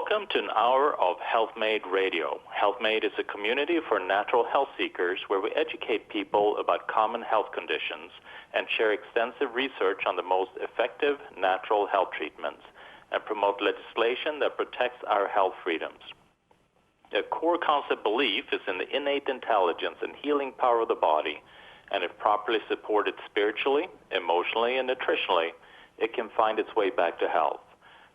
Welcome to an hour of Healthmade Radio. Healthmade is a community for natural health seekers where we educate people about common health conditions and share extensive research on the most effective natural health treatments and promote legislation that protects our health freedoms. A core concept belief is in the innate intelligence and healing power of the body, and if properly supported spiritually, emotionally, and nutritionally, it can find its way back to health.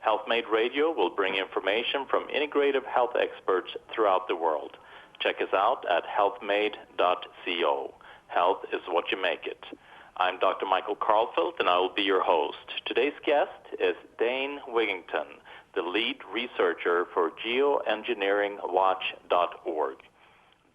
Healthmade Radio will bring information from integrative health experts throughout the world. Check us out at healthmade.co. Health is what you make it. I'm Dr. Michael Karlfeldt, and I will be your host. Today's guest is Dane Wigington, the lead researcher for geoengineeringwatch.org.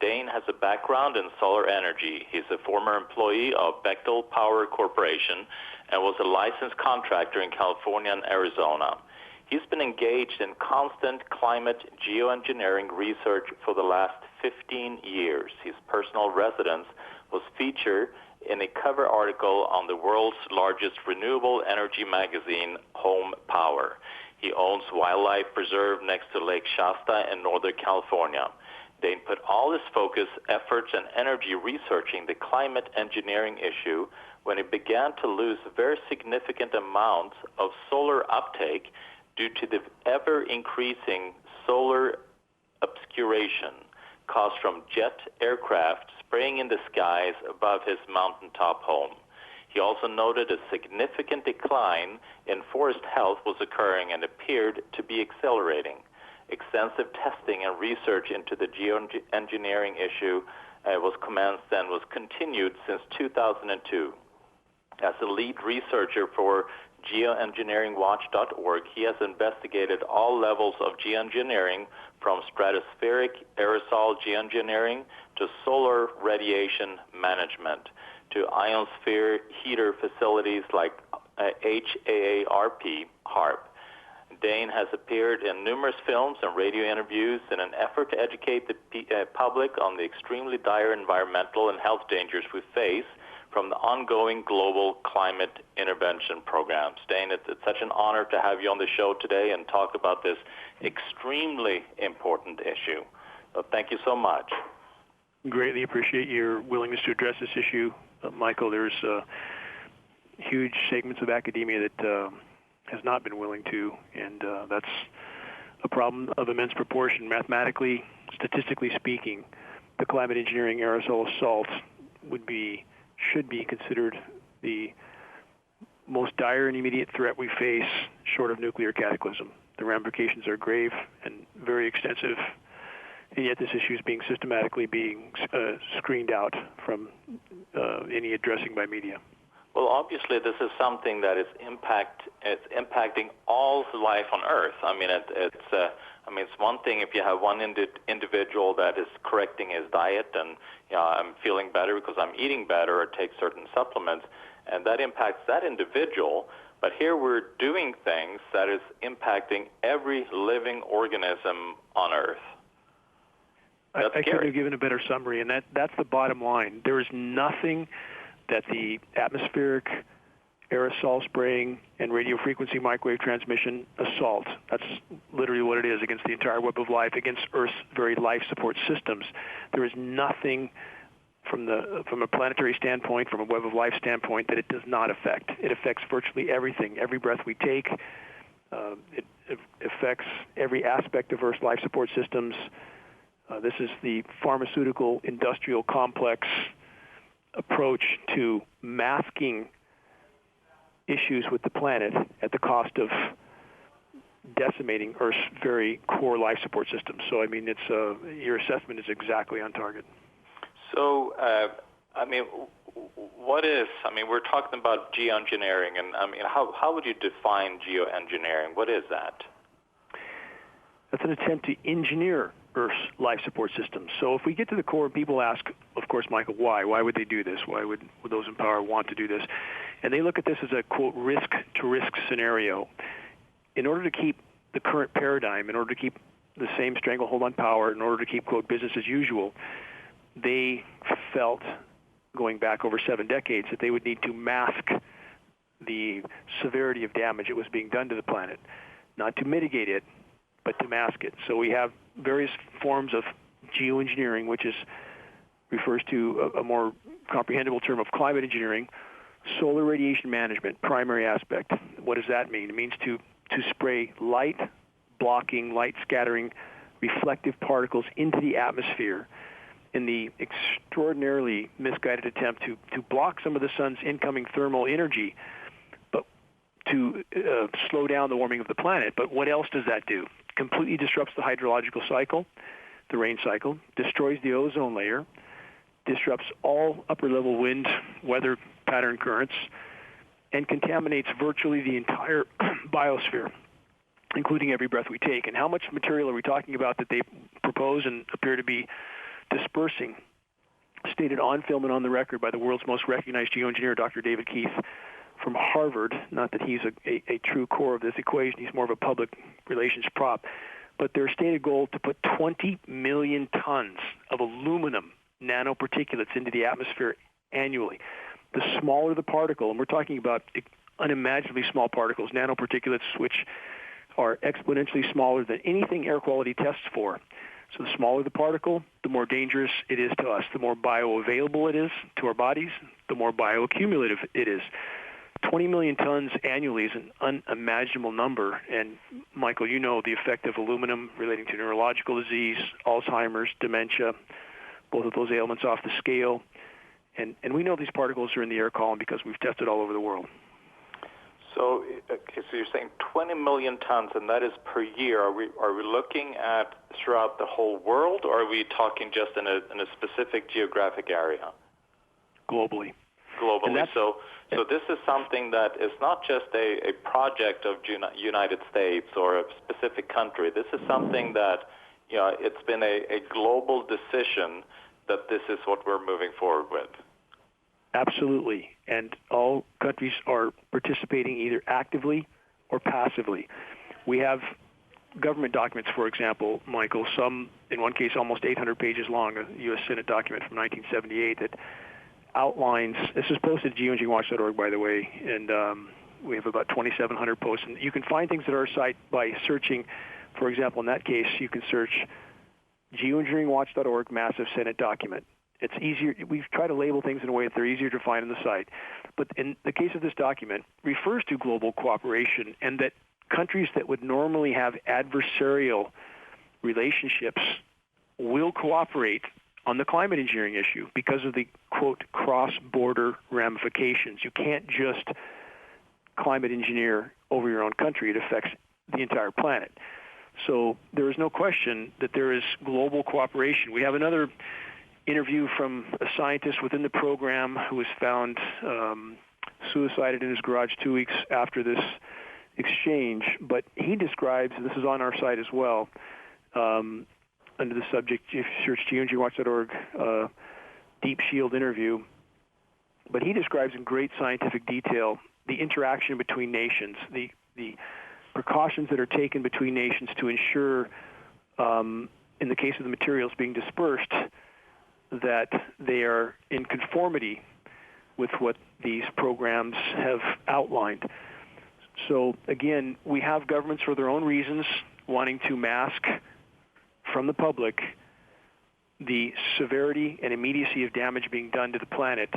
Dane has a background in solar energy. He's a former employee of Bechtel Power Corporation and was a licensed contractor in California and Arizona. He's been engaged in constant climate geoengineering research for the last 15 years. His personal residence was featured in a cover article on the world's largest renewable energy magazine, Home Power. He owns Wildlife Preserve next to Lake Shasta in Northern California. Dane put all his focus, efforts, and energy researching the climate engineering issue when he began to lose very significant amounts of solar uptake due to the ever-increasing solar obscuration caused from jet aircraft spraying in the skies above his mountaintop home. He also noted a significant decline in forest health was occurring and appeared to be accelerating. Extensive testing and research into the geoengineering issue was commenced and was continued since 2002. As a lead researcher for geoengineeringwatch.org, he has investigated all levels of geoengineering from stratospheric aerosol geoengineering to solar radiation management to ionosphere heater facilities like Haarp. Dane has appeared in numerous films and radio interviews in an effort to educate the public on the extremely dire environmental and health dangers we face from the ongoing global climate intervention programs. Dane, it's such an honor to have you on the show today and talk about this extremely important issue. So thank you so much. Greatly appreciate your willingness to address this issue, Michael. There's huge segments of academia that has not been willing to, and that's a problem of immense proportion. Mathematically, statistically speaking, the climate engineering aerosol assault should be considered the most dire and immediate threat we face short of nuclear cataclysm. The ramifications are grave and very extensive, and yet this issue is being systematically screened out from any addressing by media. Well, obviously, this is something that is impacting all life on Earth. I mean, it's one thing if you have one individual that is correcting his diet and I'm feeling better because I'm eating better or take certain supplements, and that impacts that individual. But here we're doing things that is impacting every living organism on Earth. I couldn't have given a better summary, and that's the bottom line. There is nothing that the atmospheric aerosol spraying and radio frequency microwave transmission assault, that's literally what it is, against the entire web of life, against Earth's very life support systems. There is nothing from a planetary standpoint, from a web of life standpoint, that it does not affect. It affects virtually everything, every breath we take. It affects every aspect of Earth's life support systems. This is the pharmaceutical industrial complex approach to masking issues with the planet at the cost of decimating Earth's very core life support system. So, I mean, your assessment is exactly on target. So, we're talking about geoengineering, and how would you define geoengineering? What is that? That's an attempt to engineer Earth's life support system. So if we get to the core, people ask, of course, Michael, why? Why would they do this? Why would those in power want to do this? And they look at this as a, quote, risk-to-risk scenario. In order to keep the current paradigm, in order to keep the same stranglehold on power, in order to keep, quote, business as usual, they felt, going back over 7 decades, that they would need to mask the severity of damage that was being done to the planet, not to mitigate it, but to mask it. So we have various forms of geoengineering, which refers to a more comprehensible term of climate engineering. Solar radiation management, primary aspect. What does that mean? It means to spray light-blocking, light-scattering, reflective particles into the atmosphere in the extraordinarily misguided attempt to block some of the sun's incoming thermal energy, but to slow down the warming of the planet. But what else does that do? Completely disrupts the hydrological cycle, the rain cycle, destroys the ozone layer, disrupts all upper-level wind, weather pattern currents, and contaminates virtually the entire biosphere, including every breath we take. And how much material are we talking about that they propose and appear to be dispersing? Stated on film and on the record by the world's most recognized geoengineer, Dr. David Keith from Harvard. Not that he's a true core of this equation. He's more of a public relations prop. But their stated goal to put 20 million tons of aluminum nanoparticulates into the atmosphere annually. The smaller the particle, and we're talking about unimaginably small particles, nanoparticulates, which are exponentially smaller than anything air quality tests for. So the smaller the particle, the more dangerous it is to us. The more bioavailable it is to our bodies, the more bioaccumulative it is. 20 million tons annually is an unimaginable number. And, Michael, you know the effect of aluminum relating to neurological disease, Alzheimer's, dementia, both of those ailments off the scale. And we know these particles are in the air column because we've tested all over the world. So you're saying 20 million tons, and that is per year. Are we looking at throughout the whole world, or are we talking just in a specific geographic area? Globally. Globally. So this is something that is not just a project of United States or a specific country. This is something that, it's been a global decision that this is what we're moving forward with. Absolutely. And all countries are participating either actively or passively. We have government documents, for example, Michael, some, in one case, almost 800 pages long, a U.S. Senate document from 1978 that outlines, this is posted at geoengineeringwatch.org, by the way, and we have about 2,700 posts. And you can find things at our site by searching, for example, in that case, you can search geoengineeringwatch.org massive Senate document. It's easier. We've tried to label things in a way that they're easier to find on the site. But in the case of this document, refers to global cooperation and that countries that would normally have adversarial relationships will cooperate on the climate engineering issue because of the, quote, cross-border ramifications. You can't just climate engineer over your own country. It affects the entire planet. So there is no question that there is global cooperation. We have another interview from a scientist within the program who was found suicided in his garage 2 weeks after this exchange. But he describes, and this is on our site as well, under the subject, if you search geoengineeringwatch.org, Deep Shield interview. But he describes in great scientific detail the interaction between nations, the precautions that are taken between nations to ensure, in the case of the materials being dispersed, that they are in conformity with what these programs have outlined. So, again, we have governments for their own reasons wanting to mask from the public the severity and immediacy of damage being done to the planet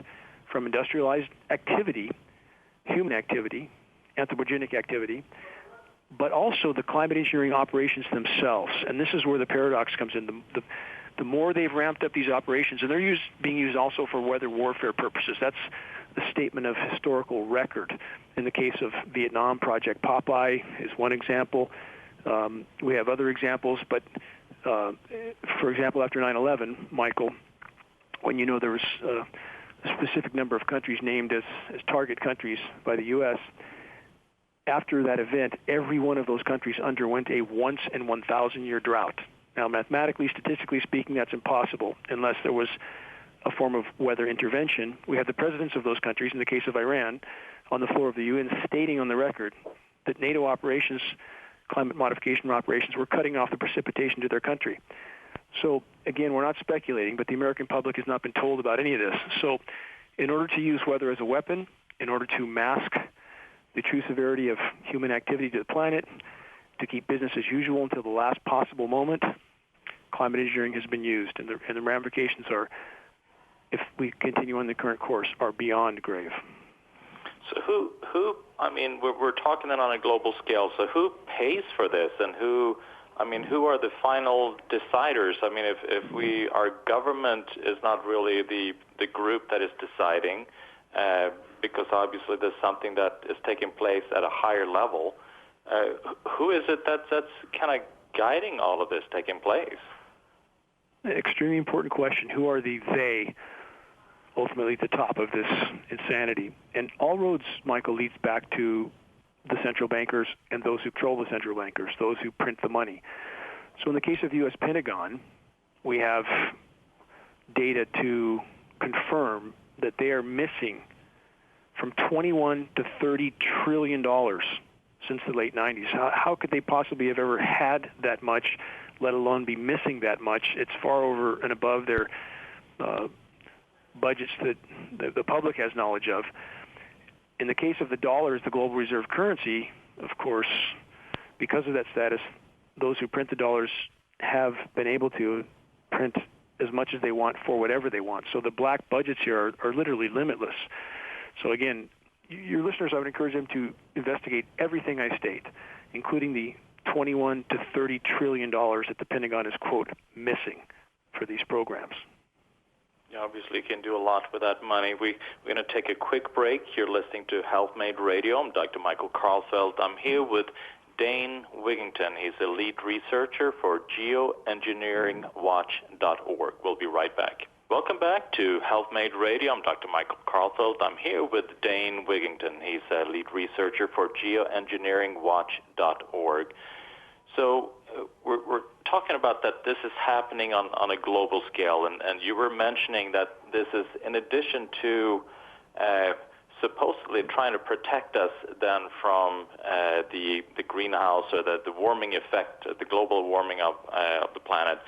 from industrialized activity, human activity, anthropogenic activity, but also the climate engineering operations themselves. And this is where the paradox comes in. The more they've ramped up these operations, and they're being used also for weather warfare purposes. That's the statement of historical record. In the case of Vietnam, Project Popeye is one example. We have other examples, but for example, after 9/11, Michael, when there was a specific number of countries named as target countries by the U.S., after that event, every one of those countries underwent a once in 1,000-year drought. Now, mathematically, statistically speaking, that's impossible unless there was a form of weather intervention. We have the presidents of those countries, in the case of Iran, on the floor of the UN, stating on the record that NATO operations, climate modification operations, were cutting off the precipitation to their country. So, again, we're not speculating, but the American public has not been told about any of this. So, in order to use weather as a weapon, in order to mask the true severity of human activity to the planet, to keep business as usual until the last possible moment, climate engineering has been used, and the ramifications are, if we continue on the current course, are beyond grave. So who? I mean, we're talking then on a global scale. So who pays for this, and who are the final deciders? I mean, if our government is not really the group that is deciding, because obviously there's something that is taking place at a higher level. Who is it that's kind of guiding all of this taking place? Extremely important question. Who are the they ultimately at the top of this insanity? And all roads, Michael, leads back to the central bankers and those who control the central bankers, those who print the money. So in the case of the U.S. Pentagon, we have data to confirm that they are missing from $21 to $30 trillion since the late 90s. How could they possibly have ever had that much, let alone be missing that much? It's far over and above their budgets that the public has knowledge of. In the case of the dollar as the global reserve currency, of course, because of that status, those who print the dollars have been able to print as much as they want for whatever they want. So the black budgets here are literally limitless. So again, your listeners, I would encourage them to investigate everything I state, including the $21 to $30 trillion that the Pentagon is, quote, missing for these programs. You obviously can do a lot with that money. We're going to take a quick break. You're listening to Healthmade Radio. I'm Dr. Michael Karlfeldt. I'm here with Dane Wigington. He's a lead researcher for geoengineeringwatch.org. We'll be right back. Welcome back to Healthmade Radio. I'm Dr. Michael Karlfeldt. I'm here with Dane Wigington. He's a lead researcher for geoengineeringwatch.org. So we're talking about that this is happening on a global scale, and you were mentioning that this is in addition to supposedly trying to protect us then from the greenhouse or the warming effect, the global warming of the planet.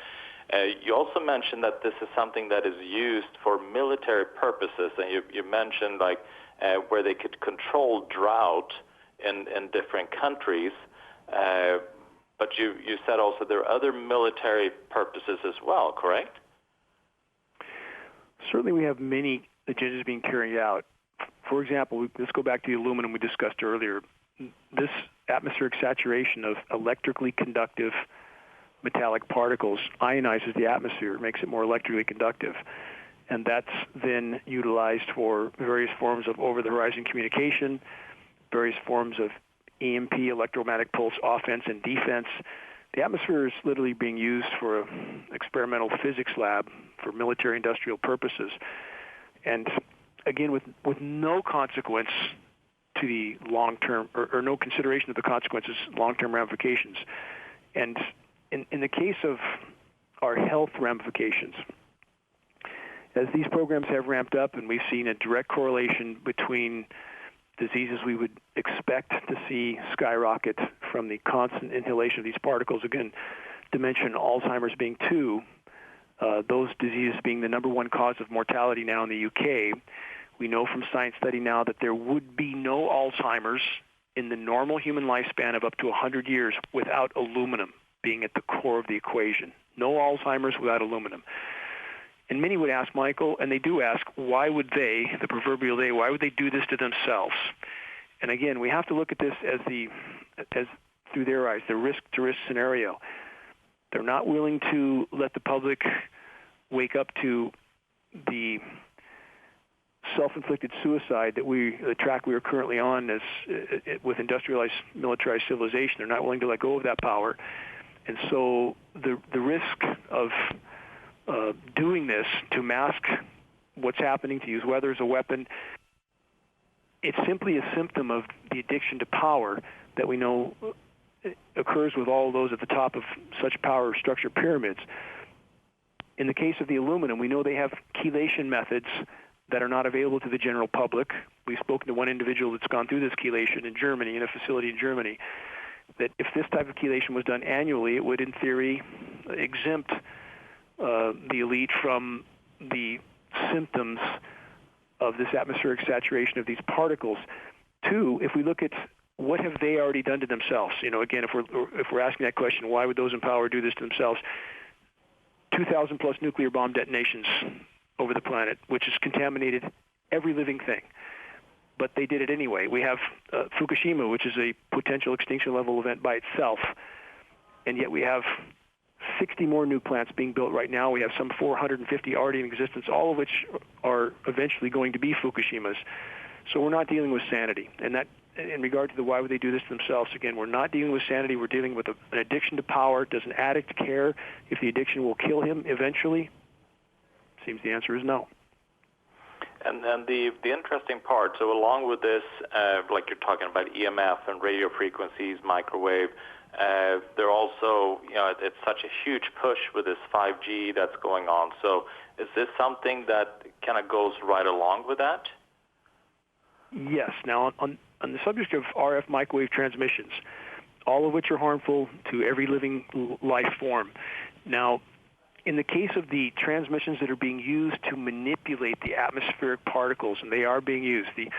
You also mentioned that this is something that is used for military purposes, and you mentioned like where they could control drought in different countries. But you said also there are other military purposes as well, correct? Certainly we have many agendas being carried out. For example, let's go back to the aluminum we discussed earlier. This atmospheric saturation of electrically conductive metallic particles ionizes the atmosphere, makes it more electrically conductive. And that's then utilized for various forms of over-the-horizon communication, various forms of EMP, electromagnetic pulse offense and defense. The atmosphere is literally being used for an experimental physics lab for military industrial purposes. And again, with no consequence to the long-term, or no consideration of the consequences, long-term ramifications. And in the case of our health ramifications, as these programs have ramped up and we've seen a direct correlation between diseases we would expect to see skyrocket from the constant inhalation of these particles, again, to mention Alzheimer's being two, those diseases being the number one cause of mortality now in the UK. We know from science study now that there would be no Alzheimer's in the normal human lifespan of up to 100 years without aluminum being at the core of the equation. No Alzheimer's without aluminum. And many would ask, Michael, and they do ask, why would they, the proverbial they, why would they do this to themselves? And again, we have to look at this as through their eyes, the risk-to-risk scenario. They're not willing to let the public wake up to the self-inflicted suicide the track we are currently on with industrialized, militarized civilization. They're not willing to let go of that power. And so the risk of doing this to mask what's happening, to use weather as a weapon, it's simply a symptom of the addiction to power that we know occurs with all those at the top of such power structure pyramids. In the case of the aluminum, we know they have chelation methods that are not available to the general public. We've spoken to one individual that's gone through this chelation in Germany, in a facility in Germany, that if this type of chelation was done annually, it would, in theory, exempt the elite from the symptoms of this atmospheric saturation of these particles. Two, if we look at what have they already done to themselves? Again, if we're asking that question, why would those in power do this to themselves? 2,000 plus nuclear bomb detonations over the planet, which has contaminated every living thing. But they did it anyway. We have Fukushima, which is a potential extinction level event by itself, and yet we have 60 more nuke plants being built right now. We have some 450 already in existence, all of which are eventually going to be Fukushimas. So we're not dealing with sanity. And that, in regard to the why would they do this to themselves, again, we're not dealing with sanity. We're dealing with an addiction to power. Does an addict care if the addiction will kill him eventually? Seems the answer is no. And the interesting part, so along with this, like you're talking about EMF and radio frequencies, microwave, they're also, it's such a huge push with this 5G that's going on. So is this something that kind of goes right along with that? Yes. Now, on the subject of RF microwave transmissions, all of which are harmful to every living life form. Now, in the case of the transmissions that are being used to manipulate the atmospheric particles, and they are being used, the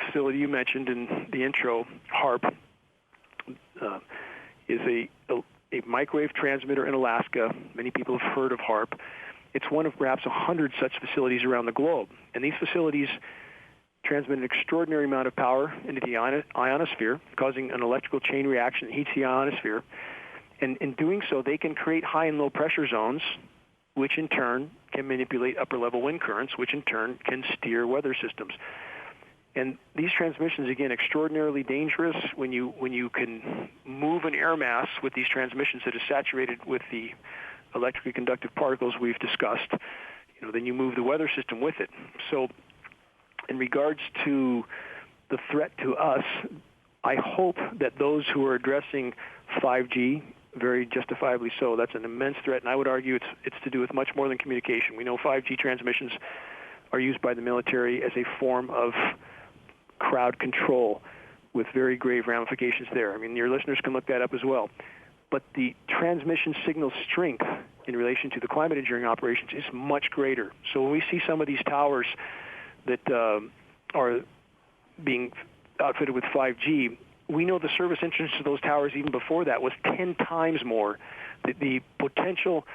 facility you mentioned in the intro, Haarp, is a microwave transmitter in Alaska. Many people have heard of Haarp. It's one of perhaps 100 such facilities around the globe. And these facilities transmit an extraordinary amount of power into the ionosphere, causing an electrical chain reaction that heats the ionosphere. And in doing so, they can create high and low pressure zones, which in turn can manipulate upper-level wind currents, which in turn can steer weather systems. And these transmissions, again, extraordinarily dangerous when you can move an air mass with these transmissions that is saturated with the electrically conductive particles we've discussed. Then you move the weather system with it. So in regards to the threat to us, I hope that those who are addressing 5G, very justifiably so, that's an immense threat, and I would argue it's to do with much more than communication. We know 5G transmissions are used by the military as a form of crowd control with very grave ramifications there. I mean, your listeners can look that up as well. But the transmission signal strength in relation to the climate engineering operations is much greater. So when we see some of these towers that are being outfitted with 5G, we know the service entrance to those towers even before that was 10 times more. The potential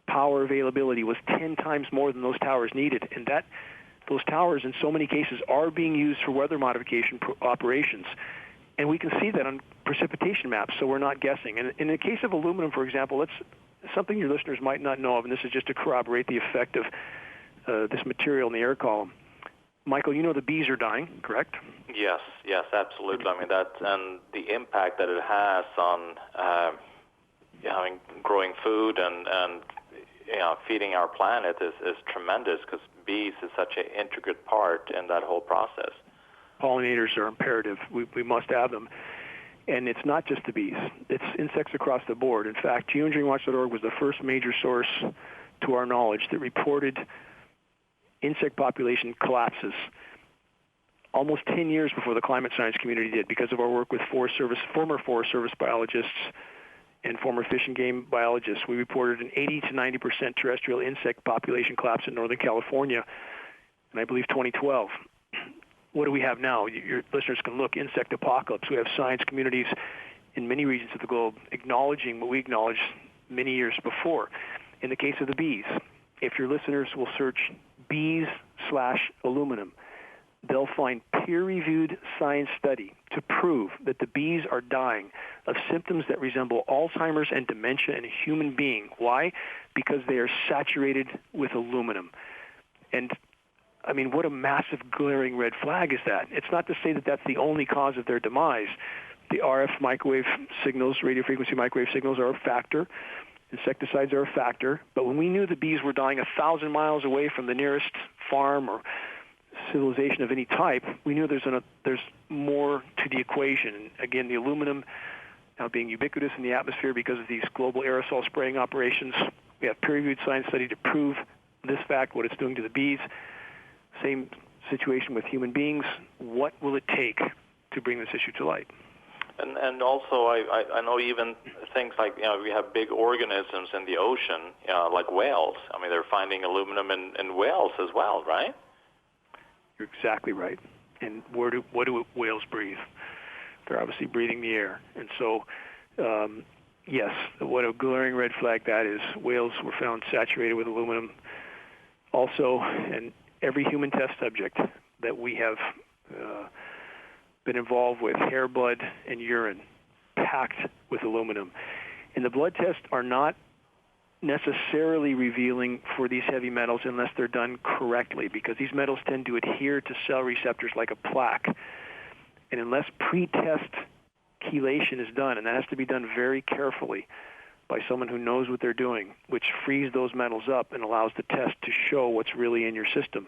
power availability was 10 times more than those towers needed. And those towers, in so many cases, are being used for weather modification operations. And we can see that on precipitation maps, so we're not guessing. And in the case of aluminum, for example, it's something your listeners might not know of, and this is just to corroborate the effect of this material in the air column. Michael, the bees are dying, correct? Yes, absolutely. I mean, and the impact that it has on growing food and feeding our planet is tremendous, because bees is such an intricate part in that whole process. Pollinators are imperative. We must have them. And it's not just the bees. It's insects across the board. In fact, geoengineeringwatch.org was the first major source, to our knowledge, that reported insect population collapses almost 10 years before the climate science community did, because of our work with former Forest Service biologists and former fish and game biologists. We reported an 80 to 90% terrestrial insect population collapse in Northern California in, I believe, 2012. What do we have now? Your listeners can look, insect apocalypse. We have science communities in many regions of the globe acknowledging what we acknowledged many years before. In the case of the bees, if your listeners will search bees/aluminum, they'll find peer-reviewed science study to prove that the bees are dying of symptoms that resemble Alzheimer's and dementia in a human being. Why? Because they are saturated with aluminum. And I mean, what a massive glaring red flag is that? It's not to say that that's the only cause of their demise. The RF microwave signals, radio frequency microwave signals, are a factor. Insecticides are a factor. But when we knew the bees were dying 1,000 miles away from the nearest farm or civilization of any type, we knew there's more to the equation. And again, the aluminum now being ubiquitous in the atmosphere because of these global aerosol spraying operations. We have peer-reviewed science study to prove this fact, what it's doing to the bees. Same situation with human beings. What will it take to bring this issue to light? And also, I know even things like, we have big organisms in the ocean, like whales. I mean, they're finding aluminum in whales as well, right? You're exactly right. And what do whales breathe? They're obviously breathing the air. And so, yes, what a glaring red flag that is. Whales were found saturated with aluminum. Also, and every human test subject that we have been involved with, hair, blood, and urine, packed with aluminum. And the blood tests are not necessarily revealing for these heavy metals unless they're done correctly, because these metals tend to adhere to cell receptors like a plaque. And unless pre-test chelation is done, and that has to be done very carefully by someone who knows what they're doing, which frees those metals up and allows the test to show what's really in your system.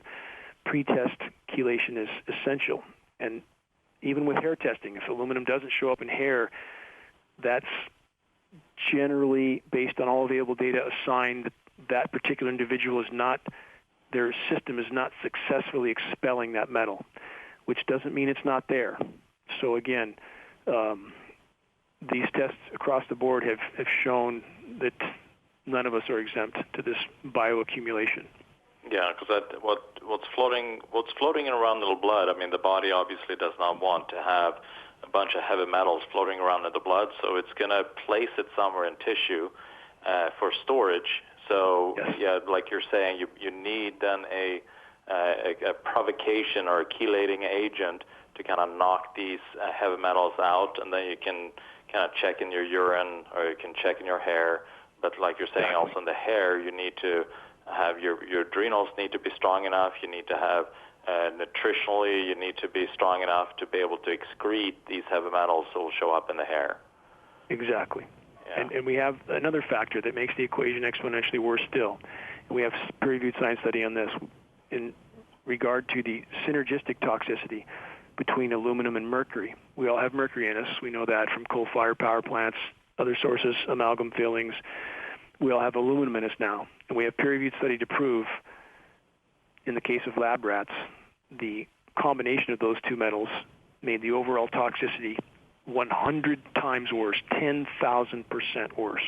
Pre-test chelation is essential. And even with hair testing, if aluminum doesn't show up in hair, that's generally, based on all available data, a sign that that particular individual is not, their system is not successfully expelling that metal, which doesn't mean it's not there. So again, these tests across the board have shown that none of us are exempt to this bioaccumulation. Yeah, because what's floating around in the blood, I mean, the body obviously does not want to have a bunch of heavy metals floating around in the blood, so it's going to place it somewhere in tissue for storage. So, yes. Yeah, like you're saying, you need then a provocation or a chelating agent to kind of knock these heavy metals out, and then you can kind of check in your urine or you can check in your hair. But like you're saying, also in the hair, you need to have your adrenals need to be strong enough. You need to have nutritionally, you need to be strong enough to be able to excrete these heavy metals that will show up in the hair. Exactly. Yeah. And we have another factor that makes the equation exponentially worse still. And we have peer-reviewed science study on this in regard to the synergistic toxicity between aluminum and mercury. We all have mercury in us. We know that from coal-fired power plants, other sources, amalgam fillings. We all have aluminum in us now. And we have peer-reviewed study to prove, in the case of lab rats, the combination of those two metals made the overall toxicity 100 times worse, 10,000% worse.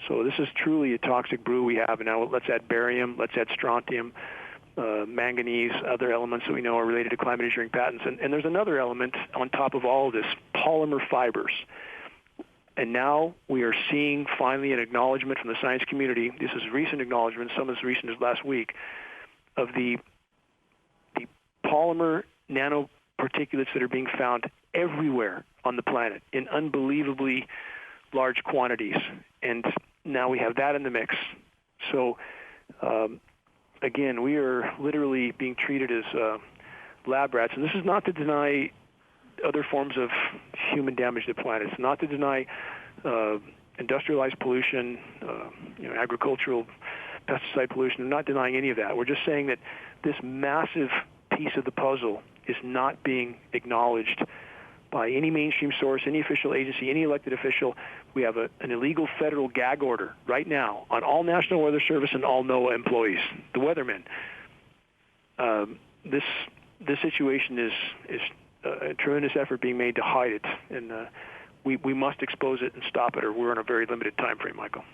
So this is truly a toxic brew we have. And now let's add barium, let's add strontium, manganese, other elements that we know are related to climate engineering patents. And there's another element on top of all of this, polymer fibers. And now we are seeing finally an acknowledgement from the science community, this is recent acknowledgement, some as recent as last week, of the polymer nanoparticulates that are being found everywhere on the planet in unbelievably large quantities. And now we have that in the mix. So, again, we are literally being treated as lab rats. And this is not to deny other forms of human damage to the planet. It's not to deny industrialized pollution, agricultural pesticide pollution. I'm not denying any of that. We're just saying that this massive piece of the puzzle is not being acknowledged by any mainstream source, any official agency, any elected official. We have an illegal federal gag order right now on all National Weather Service and all NOAA employees, the weathermen. This situation is a tremendous effort being made to hide it, and we must expose it and stop it, or we're on a very limited time frame, Michael.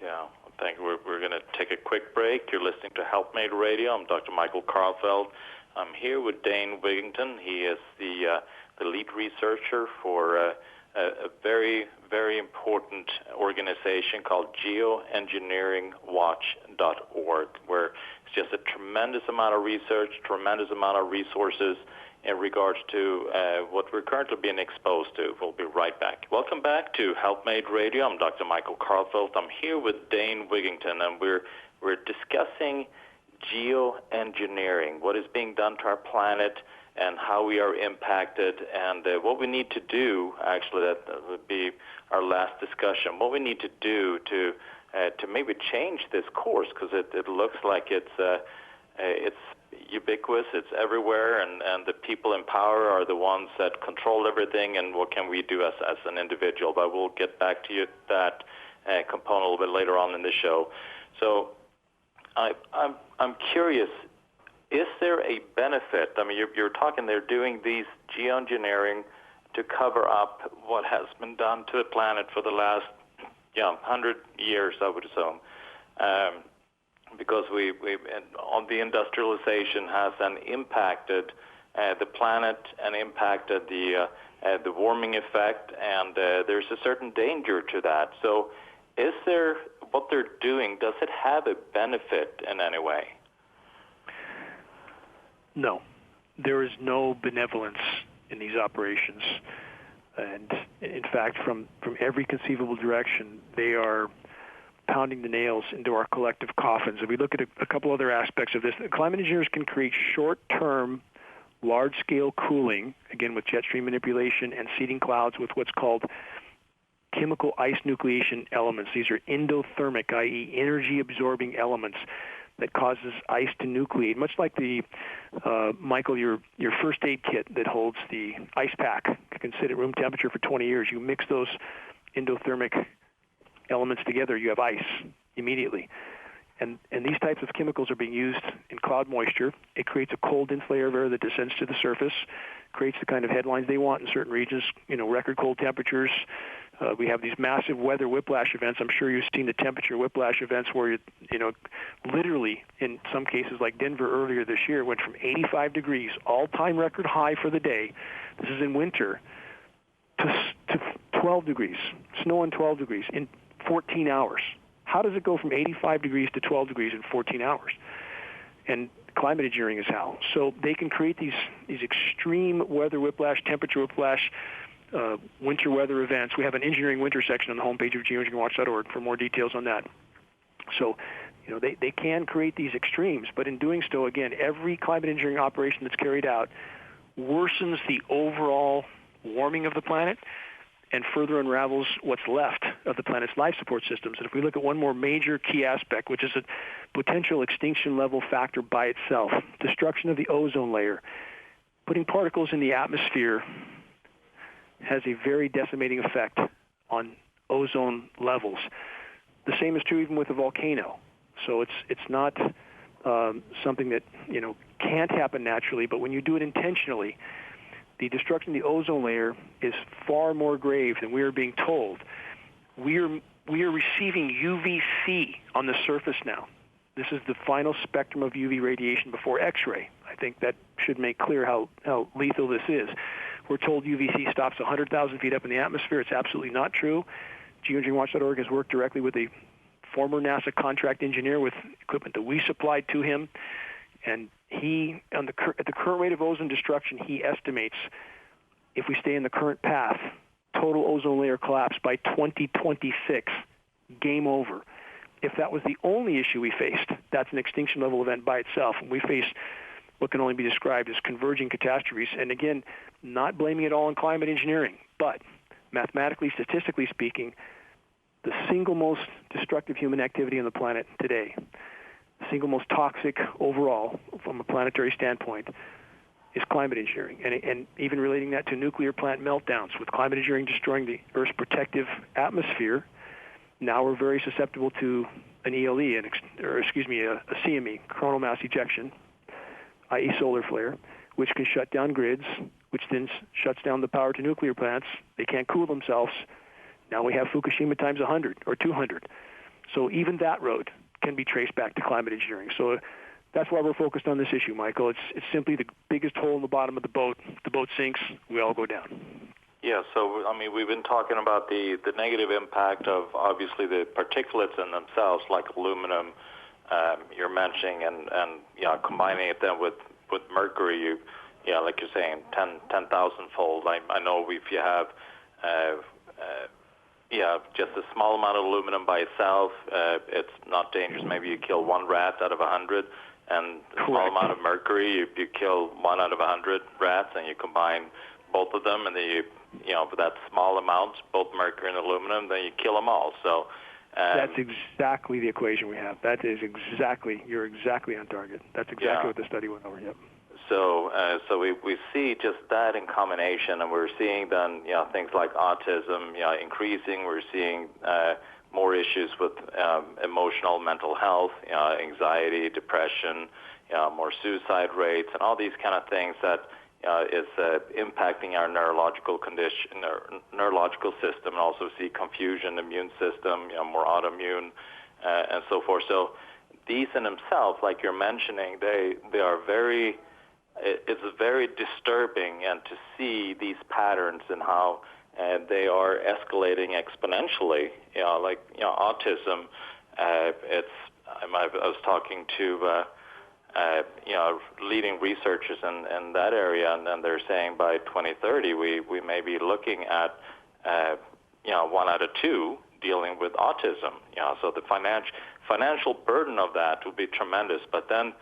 Yeah, thank you. We're going to take a quick break. You're listening to Healthmade Radio. I'm Dr. Michael Karlfeldt. I'm here with Dane Wigington. He is the lead researcher for a very, very important organization called geoengineeringwatch.org, where it's just a tremendous amount of research, tremendous amount of resources in regards to what we're currently being exposed to. We'll be right back. Welcome back to Healthmade Radio. I'm Dr. Michael Karlfeldt. I'm here with Dane Wigington, and we're discussing geoengineering, what is being done to our planet and how we are impacted, and what we need to do. Actually, that would be our last discussion. What we need to do to maybe change this course, because it looks like it's ubiquitous, it's everywhere, and the people in power are the ones that control everything, and what can we do as an individual? But we'll get back to that component a little bit later on in the show. So I'm curious, is there a benefit? I mean, you're talking, they're doing these geoengineering to cover up what has been done to the planet for the last 100 years, I would assume. Because on the industrialization has then impacted the planet and impacted the the warming effect, and there's a certain danger to that. So is there, what they're doing, does it have a benefit in any way? No. There is no benevolence in these operations. And in fact, from every conceivable direction, they are pounding the nails into our collective coffins. If we look at a couple other aspects of this, climate engineers can create short-term, large-scale cooling, again with jet stream manipulation and seeding clouds with what's called chemical ice nucleation elements. These are endothermic, i.e. energy-absorbing elements that causes ice to nucleate, much like the, Michael, your first aid kit that holds the ice pack. You can sit at room temperature for 20 years. You mix those endothermic elements together, you have ice immediately. And these types of chemicals are being used in cloud moisture. It creates a cold, dense layer of air that descends to the surface, creates the kind of headlines they want in certain regions, record cold temperatures. We have these massive weather whiplash events. I'm sure you've seen the temperature whiplash events where, literally in some cases like Denver earlier this year, went from 85 degrees, all-time record high for the day, this is in winter, to 12 degrees, snow and 12 degrees in 14 hours. How does it go from 85 degrees to 12 degrees in 14 hours? And climate engineering is how. So they can create these extreme weather whiplash, temperature whiplash, winter weather events. We have an engineering winter section on the homepage of geoengineeringwatch.org for more details on that. So, they can create these extremes, but in doing so, again, every climate engineering operation that's carried out worsens the overall warming of the planet and further unravels what's left of the planet's life support systems. And if we look at one more major key aspect, which is a potential extinction level factor by itself, destruction of the ozone layer, putting particles in the atmosphere has a very decimating effect on ozone levels. The same is true even with a volcano. So it's not something that can't happen naturally, but when you do it intentionally, the destruction of the ozone layer is far more grave than we are being told. We are receiving UVC on the surface now. This is the final spectrum of UV radiation before X-ray. I think that should make clear how lethal this is. We're told UVC stops 100,000 feet up in the atmosphere. It's absolutely not true. geoengineeringwatch.org has worked directly with a former NASA contract engineer with equipment that we supplied to him, and he, at the current rate of ozone destruction, he estimates if we stay in the current path, total ozone layer collapse by 2026, game over. If that was the only issue we faced, that's an extinction level event by itself. And we face what can only be described as converging catastrophes. And again, not blaming it all on climate engineering, but mathematically, statistically speaking, the single most destructive human activity on the planet today, the single most toxic overall from a planetary standpoint, is climate engineering. And even relating that to nuclear plant meltdowns, with climate engineering destroying the Earth's protective atmosphere, now we're very susceptible to an ELE, a CME, coronal mass ejection, i.e. solar flare, which can shut down grids, which then shuts down the power to nuclear plants. They can't cool themselves. Now we have Fukushima times 100 or 200. So even that road can be traced back to climate engineering. So that's why we're focused on this issue, Michael. It's simply the biggest hole in the bottom of the boat. The boat sinks, we all go down. Yeah, so, we've been talking about the negative impact of, obviously, the particulates in themselves, like aluminum, you're mentioning, and combining it then with mercury, like you're saying, 10,000-fold. I know if you have, just a small amount of aluminum by itself, it's not dangerous. Maybe you kill one rat out of 100, and a small amount of mercury, you kill 1 out of 100 rats, and you combine both of them, and then for that small amount, both mercury and aluminum, then you kill them all. So that's exactly the equation we have. That is exactly, you're exactly on target. That's exactly what the study went over. Yep. So we see just that in combination, and we're seeing then things like autism increasing. We're seeing more issues with emotional, mental health, anxiety, depression, more suicide rates, and all these kind of things that is impacting our neurological condition, neurological system, and also see confusion, immune system, more autoimmune, and so forth. So these in themselves, like you're mentioning, they are very it's very disturbing, and to see these patterns and how they are escalating exponentially. Like autism. I was talking to leading researchers in that area, and they're saying by 2030 we may be looking at 1 out of 2 dealing with autism. So the financial burden of that will be tremendous. But then,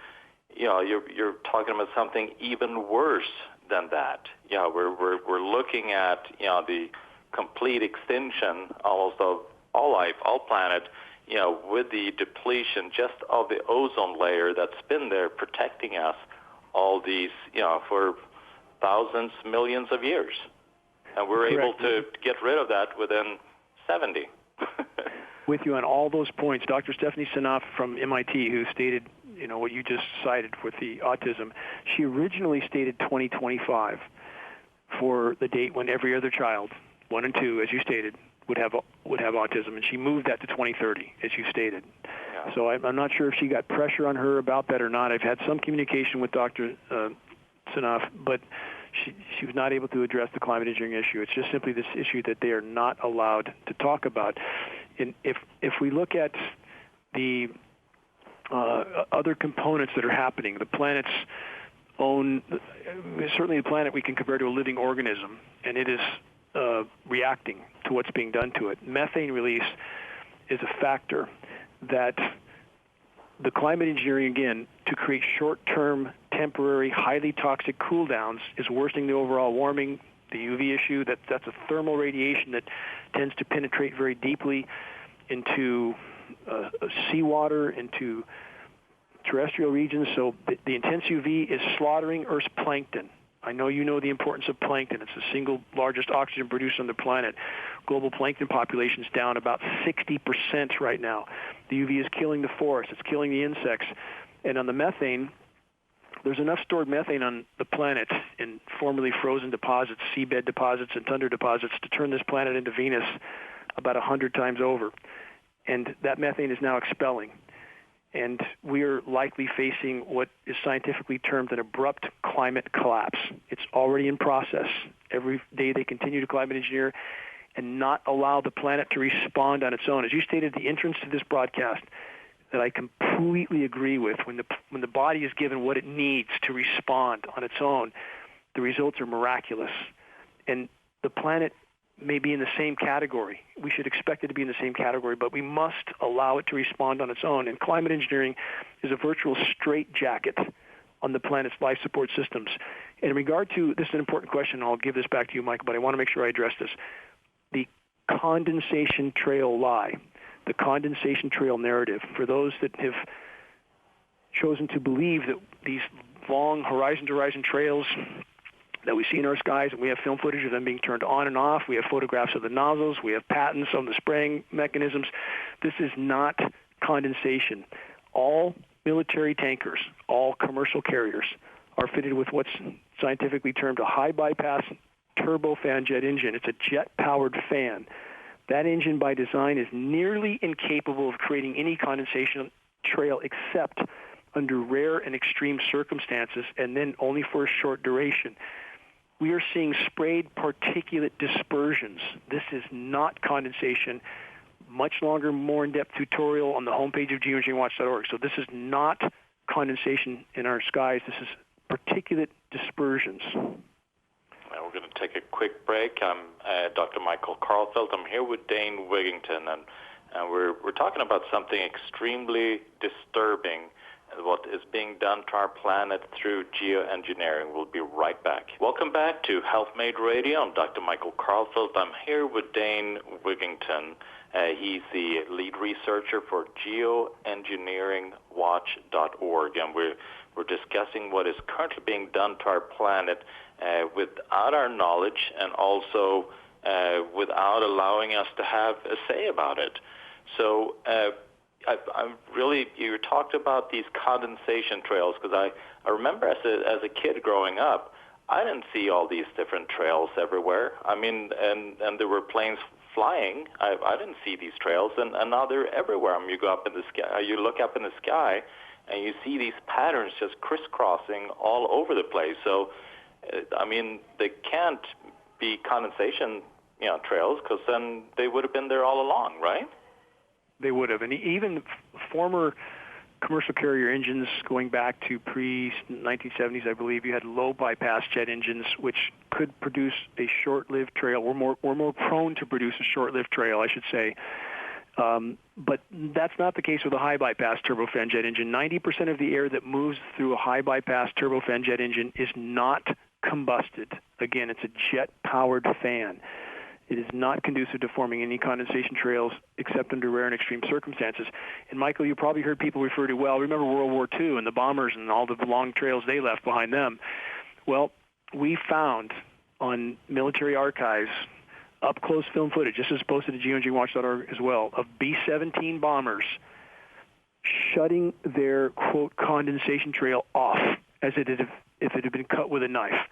you're talking about something even worse than that. We're looking at the complete extinction almost of all life, all planet. With the depletion just of the ozone layer that's been there protecting us all these, for thousands, millions of years. And we're able to get rid of that within 70. With you on all those points. Dr. Stephanie Seneff from MIT, who stated, what you just cited with the autism, she originally stated 2025 for the date when every other child, 1 and 2, as you stated, would have autism, and she moved that to 2030, as you stated. Yeah. So I'm not sure if she got pressure on her about that or not. I've had some communication with Dr. Seneff, but she was not able to address the climate engineering issue. It's just simply this issue that they are not allowed to talk about. And if we look at the other components that are happening, the planet's own, certainly the planet we can compare to a living organism, and it is reacting to what's being done to it. Methane release is a factor that the climate engineering, again, to create short-term, temporary, highly toxic cooldowns is worsening the overall warming, the UV issue. That's a thermal radiation that tends to penetrate very deeply into seawater, into terrestrial regions. So the intense UV is slaughtering Earth's plankton. I know you know the importance of plankton. It's the single largest oxygen producer on the planet. Global plankton population is down about 60% right now. The UV is killing the forest. It's killing the insects. And on the methane, there's enough stored methane on the planet in formerly frozen deposits, seabed deposits, and tundra deposits to turn this planet into Venus about 100 times over. And that methane is now expelling. And we are likely facing what is scientifically termed an abrupt climate collapse. It's already in process. Every day they continue to climate engineer and not allow the planet to respond on its own. As you stated at the entrance to this broadcast, that I completely agree with, when the body is given what it needs to respond on its own, the results are miraculous. And the planet may be in the same category. We should expect it to be in the same category, but we must allow it to respond on its own. And climate engineering is a virtual straitjacket on the planet's life support systems. In regard to, this is an important question, I'll give this back to you, Michael, but I want to make sure I address this. The condensation trail lie, the condensation trail narrative, for those that have chosen to believe that these long horizon-to-horizon trails that we see in our skies, and we have film footage of them being turned on and off. We have photographs of the nozzles. We have patents on the spraying mechanisms. This is not condensation. All military tankers, all commercial carriers are fitted with what's scientifically termed a high bypass turbofan jet engine. It's a jet-powered fan. That engine by design is nearly incapable of creating any condensation trail except under rare and extreme circumstances, and then only for a short duration. We are seeing sprayed particulate dispersions. This is not condensation. Much longer, more in-depth tutorial on the homepage of geoengineeringwatch.org. So this is not condensation in our skies. This is particulate dispersions. We're going to take a quick break. I'm Dr. Michael Karlfeldt. I'm here with Dane Wigington, and we're talking about something extremely disturbing, what is being done to our planet through geoengineering. We'll be right back. Welcome back to Healthmade Radio. I'm Dr. Michael Karlfeldt. I'm here with Dane Wigington. He's the lead researcher for geoengineeringwatch.org, and we're discussing what is currently being done to our planet without our knowledge, and also without allowing us to have a say about it. So I'm really, you talked about these condensation trails, because I remember as a kid growing up, I didn't see all these different trails everywhere. I mean, and there were planes flying. I didn't see these trails, and now they're everywhere. I mean, you go up in the sky, you look up in the sky, and you see these patterns just crisscrossing all over the place. So, I mean, they can't be condensation, trails, because then they would have been there all along, right? They would have, and even former commercial carrier engines going back to pre-1970s, I believe, you had low bypass jet engines, which could produce a short-lived trail. We're more prone to produce a short-lived trail, I should say. But that's not the case with a high bypass turbofan jet engine. 90% of the air that moves through a high bypass turbofan jet engine is not combusted. Again, it's a jet-powered fan. It is not conducive to forming any condensation trails except under rare and extreme circumstances. And, Michael, you probably heard people refer to, remember World War II and the bombers and all the long trails they left behind them. Well, we found on military archives up-close film footage, this is posted to geoengineeringwatch.org as well, of B-17 bombers shutting their, quote, condensation trail off as if it had been cut with a knife.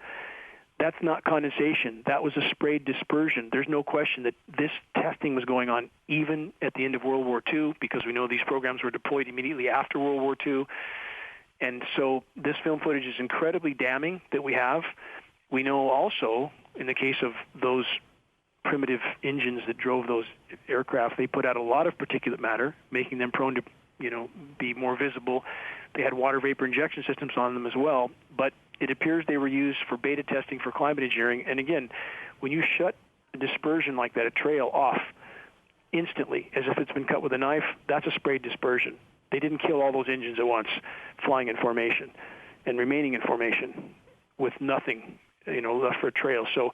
That's not condensation. That was a sprayed dispersion. There's no question that this testing was going on even at the end of World War II, because we know these programs were deployed immediately after World War II. And so this film footage is incredibly damning that we have. We know also, in the case of those primitive engines that drove those aircraft, they put out a lot of particulate matter, making them prone to, be more visible. They had water vapor injection systems on them as well, but it appears they were used for beta testing for climate engineering. And again, when you shut a dispersion like that, a trail, off instantly, as if it's been cut with a knife, that's a sprayed dispersion. They didn't kill all those engines at once, flying in formation and remaining in formation with nothing, left for a trail. So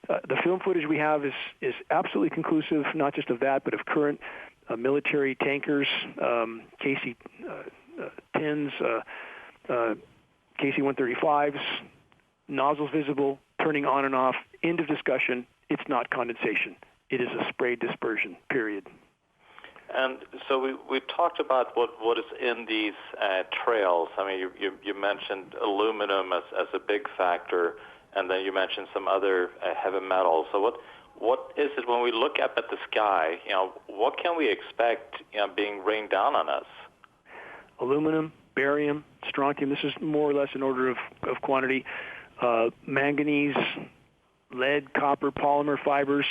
the film footage we have is absolutely conclusive, not just of that, but of current military tankers, KC-10s, KC-135s, nozzles visible, turning on and off, end of discussion. It's not condensation. It is a sprayed dispersion, period. And so we talked about what is in these trails. I mean, you mentioned aluminum as a big factor, and then you mentioned some other heavy metals. So what is it when we look up at the sky? What can we expect being rained down on us? Aluminum, barium, strontium. This is more or less in order of quantity. Manganese, lead, copper, polymer fibers.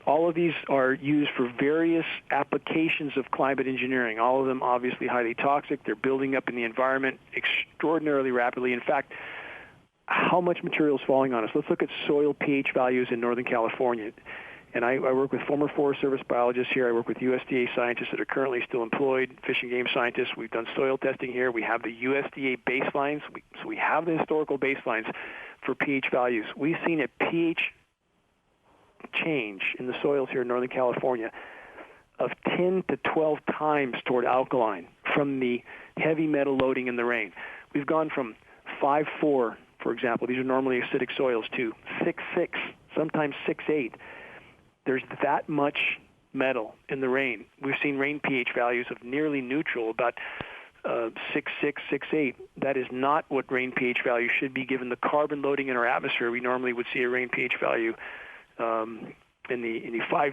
All of these are used for various applications of climate engineering. All of them obviously highly toxic. They're building up in the environment extraordinarily rapidly. In fact, how much material is falling on us? Let's look at soil pH values in Northern California. And I work with former Forest Service biologists here. I work with USDA scientists that are currently still employed, fish and game scientists. We've done soil testing here. We have the USDA baselines. So we have the historical baselines for pH values. We've seen a pH change in the soils here in Northern California of 10 to 12 times toward alkaline from the heavy metal loading in the rain. We've gone from 5.4, for example, these are normally acidic soils, to 6.6, sometimes 6.8. There's that much metal in the rain. We've seen rain pH values of nearly neutral, about 6.6, 6.8. That is not what rain pH value should be given the carbon loading in our atmosphere. We normally would see a rain pH value in the 5-6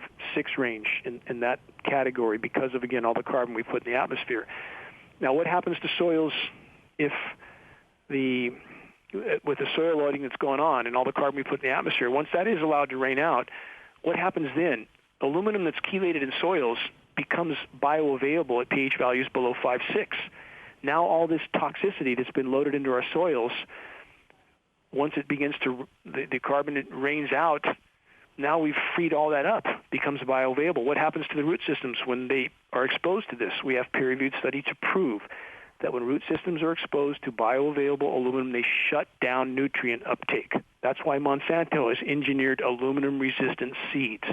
range in that category because of, again, all the carbon we put in the atmosphere. Now, what happens to soils if with the soil loading that's going on and all the carbon we put in the atmosphere, once that is allowed to rain out, what happens then? Aluminum that's chelated in soils becomes bioavailable at pH values below 5-6. Now all this toxicity that's been loaded into our soils, once it begins to, the carbon it rains out, now we've freed all that up, becomes bioavailable. What happens to the root systems when they are exposed to this? We have peer-reviewed study to prove that when root systems are exposed to bioavailable aluminum, they shut down nutrient uptake. That's why Monsanto has engineered aluminum-resistant seeds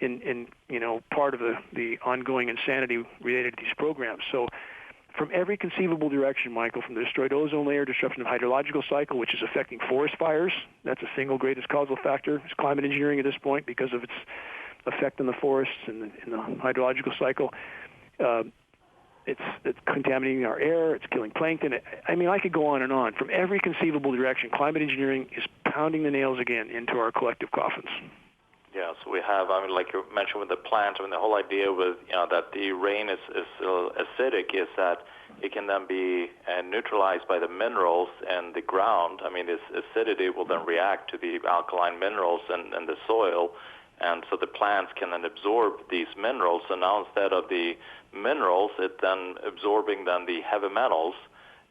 in part of the ongoing insanity related to these programs. So from every conceivable direction, Michael, from the destroyed ozone layer, disruption of hydrological cycle, which is affecting forest fires, that's the single greatest causal factor, is climate engineering at this point because of its effect on the forests and the hydrological cycle. It's contaminating our air. It's killing plankton. I mean, I could go on and on. From every conceivable direction, climate engineering is pounding the nails again into our collective coffins. Yeah, so we have, like you mentioned with the plants, the whole idea with, that the rain is acidic is that it can then be neutralized by the minerals in the ground. This acidity will then react to the alkaline minerals in the soil, and so the plants can then absorb these minerals. So now instead of the minerals, it's then absorbing then the heavy metals,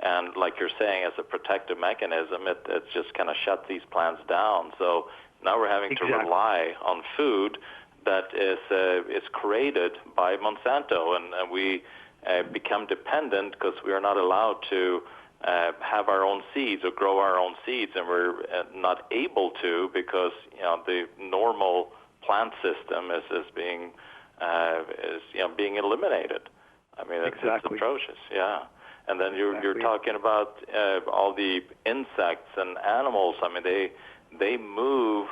and like you're saying, as a protective mechanism, it just kind of shuts these plants down. So now we're having to rely on food that is created by Monsanto, and we become dependent because we are not allowed to have our own seeds or grow our own seeds, and we're not able to because the normal plant system is being being eliminated. It's atrocious. Yeah. And then you're talking about all the insects and animals. They move.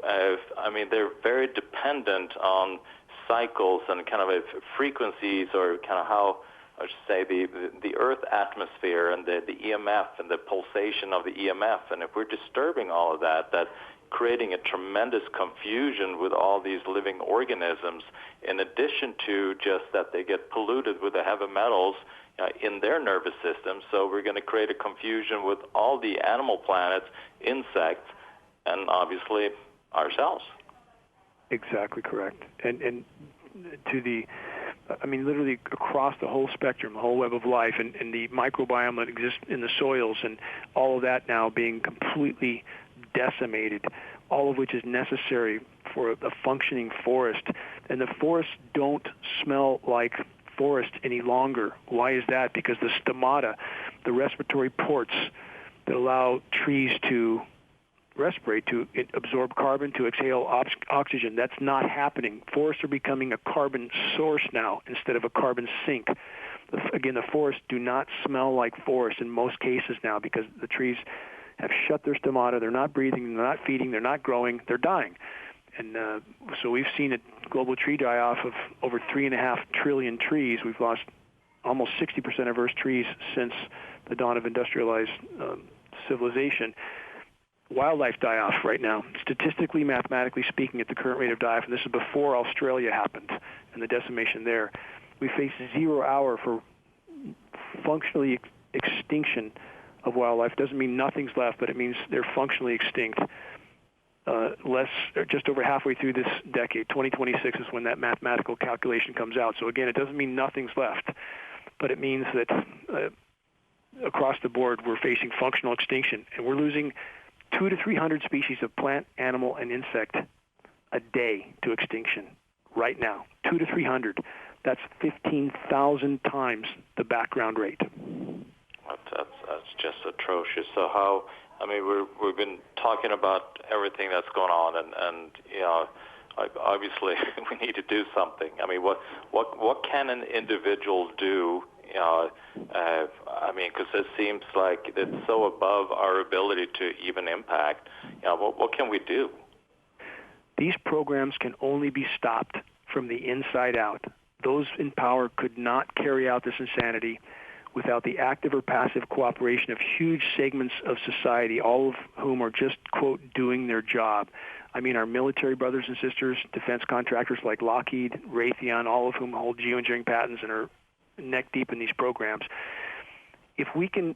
They're very dependent on cycles and kind of frequencies, or kind of how I should say the Earth atmosphere and the EMF and the pulsation of the EMF. And if we're disturbing all of that, that's creating a tremendous confusion with all these living organisms. In addition to just that they get polluted with the heavy metals in their nervous system, so we're going to create a confusion with all the animal planets, insects, and obviously ourselves. Exactly correct. And to the, literally across the whole spectrum, the whole web of life, and the microbiome that exists in the soils, and all of that now being completely decimated, all of which is necessary for a functioning forest. And the forests don't smell like forest any longer. Why is that? Because the stomata, the respiratory ports that allow trees to respirate, to absorb carbon, to exhale oxygen, that's not happening. Forests are becoming a carbon source now instead of a carbon sink. Again, the forests do not smell like forests in most cases now because the trees have shut their stomata. They're not breathing, they're not feeding, they're not growing, they're dying. And so we've seen a global tree die-off of over 3.5 trillion trees. We've lost almost 60% of Earth's trees since the dawn of industrialized civilization. Wildlife die-off right now, statistically, mathematically speaking, at the current rate of die-off, and this is before Australia happened and the decimation there, we face 0 hour for functionally extinction of wildlife. Doesn't mean nothing's left, but it means they're functionally extinct. Just over halfway through this decade, 2026 is when that mathematical calculation comes out. So again, it doesn't mean nothing's left, but it means that across the board we're facing functional extinction, and we're losing 200 to 300 species of plant, animal, and insect a day to extinction right now. 200 to 300. That's 15,000 times the background rate. That's just atrocious. So how? We've been talking about everything that's going on, and obviously we need to do something. What can an individual do? Because it seems like it's so above our ability to even impact. What can we do? These programs can only be stopped from the inside out. Those in power could not carry out this insanity without the active or passive cooperation of huge segments of society, all of whom are just, quote, doing their job. Our military brothers and sisters, defense contractors like Lockheed, Raytheon, all of whom hold geoengineering patents and are neck deep in these programs. If we can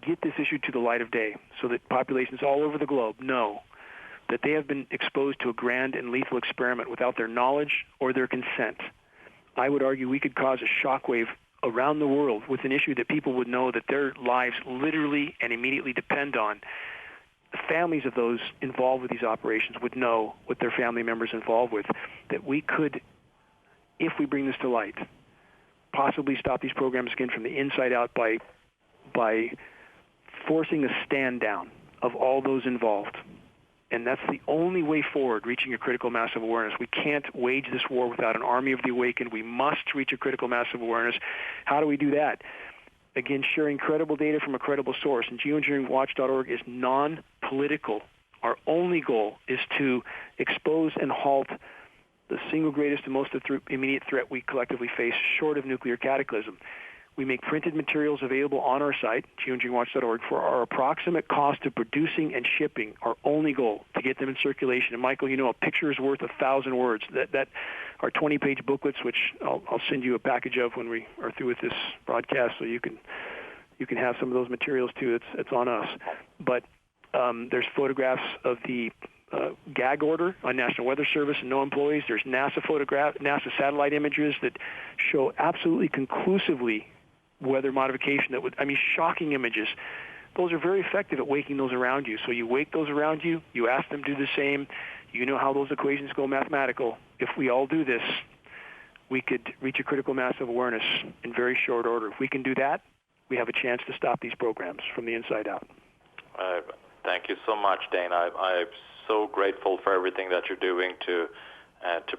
get this issue to the light of day so that populations all over the globe know that they have been exposed to a grand and lethal experiment without their knowledge or their consent, I would argue we could cause a shockwave around the world with an issue that people would know that their lives literally and immediately depend on. The families of those involved with these operations would know what their family members involved with, that we could, if we bring this to light, possibly stop these programs again from the inside out by forcing a stand down of all those involved. And that's the only way forward, reaching a critical mass of awareness. We can't wage this war without an army of the awakened. We must reach a critical mass of awareness. How do we do that? Again, sharing credible data from a credible source. And geoengineeringwatch.org is non-political. Our only goal is to expose and halt the single greatest and most immediate threat we collectively face, short of nuclear cataclysm. We make printed materials available on our site, geoengineeringwatch.org, for our approximate cost of producing and shipping. Our only goal, to get them in circulation. And Michael, you know, a picture is worth 1,000 words. That our 20-page booklets, which I'll send you a package of when we are through with this broadcast, so you can have some of those materials too. It's on us. But there's photographs of the gag order on National Weather Service and no employees. There's NASA satellite images that show absolutely conclusively weather modification shocking images. Those are very effective at waking those around you. So you wake those around you, you ask them to do the same. You know how those equations go mathematical. If we all do this, we could reach a critical mass of awareness in very short order. If we can do that, we have a chance to stop these programs from the inside out. Thank you so much, Dane. I'm so grateful for everything that you're doing to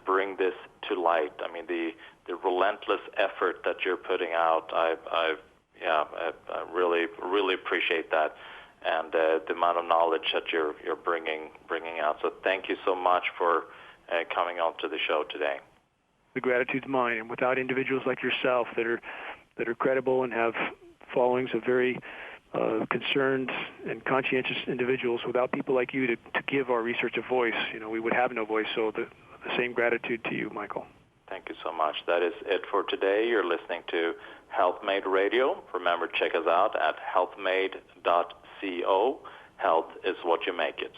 bring this to light. I mean, the relentless effort that you're putting out. I really appreciate that, and the amount of knowledge that you're bringing out. So thank you so much for coming on to the show today. The gratitude's mine, and without individuals like yourself that are credible and have followings of very concerned and conscientious individuals, without people like you to give our research a voice, you know, we would have no voice. So the same gratitude to you, Michael. Thank you so much. That is it for today. You're listening to Healthmade Radio. Remember, check us out at healthmade.co. Health is what you make it.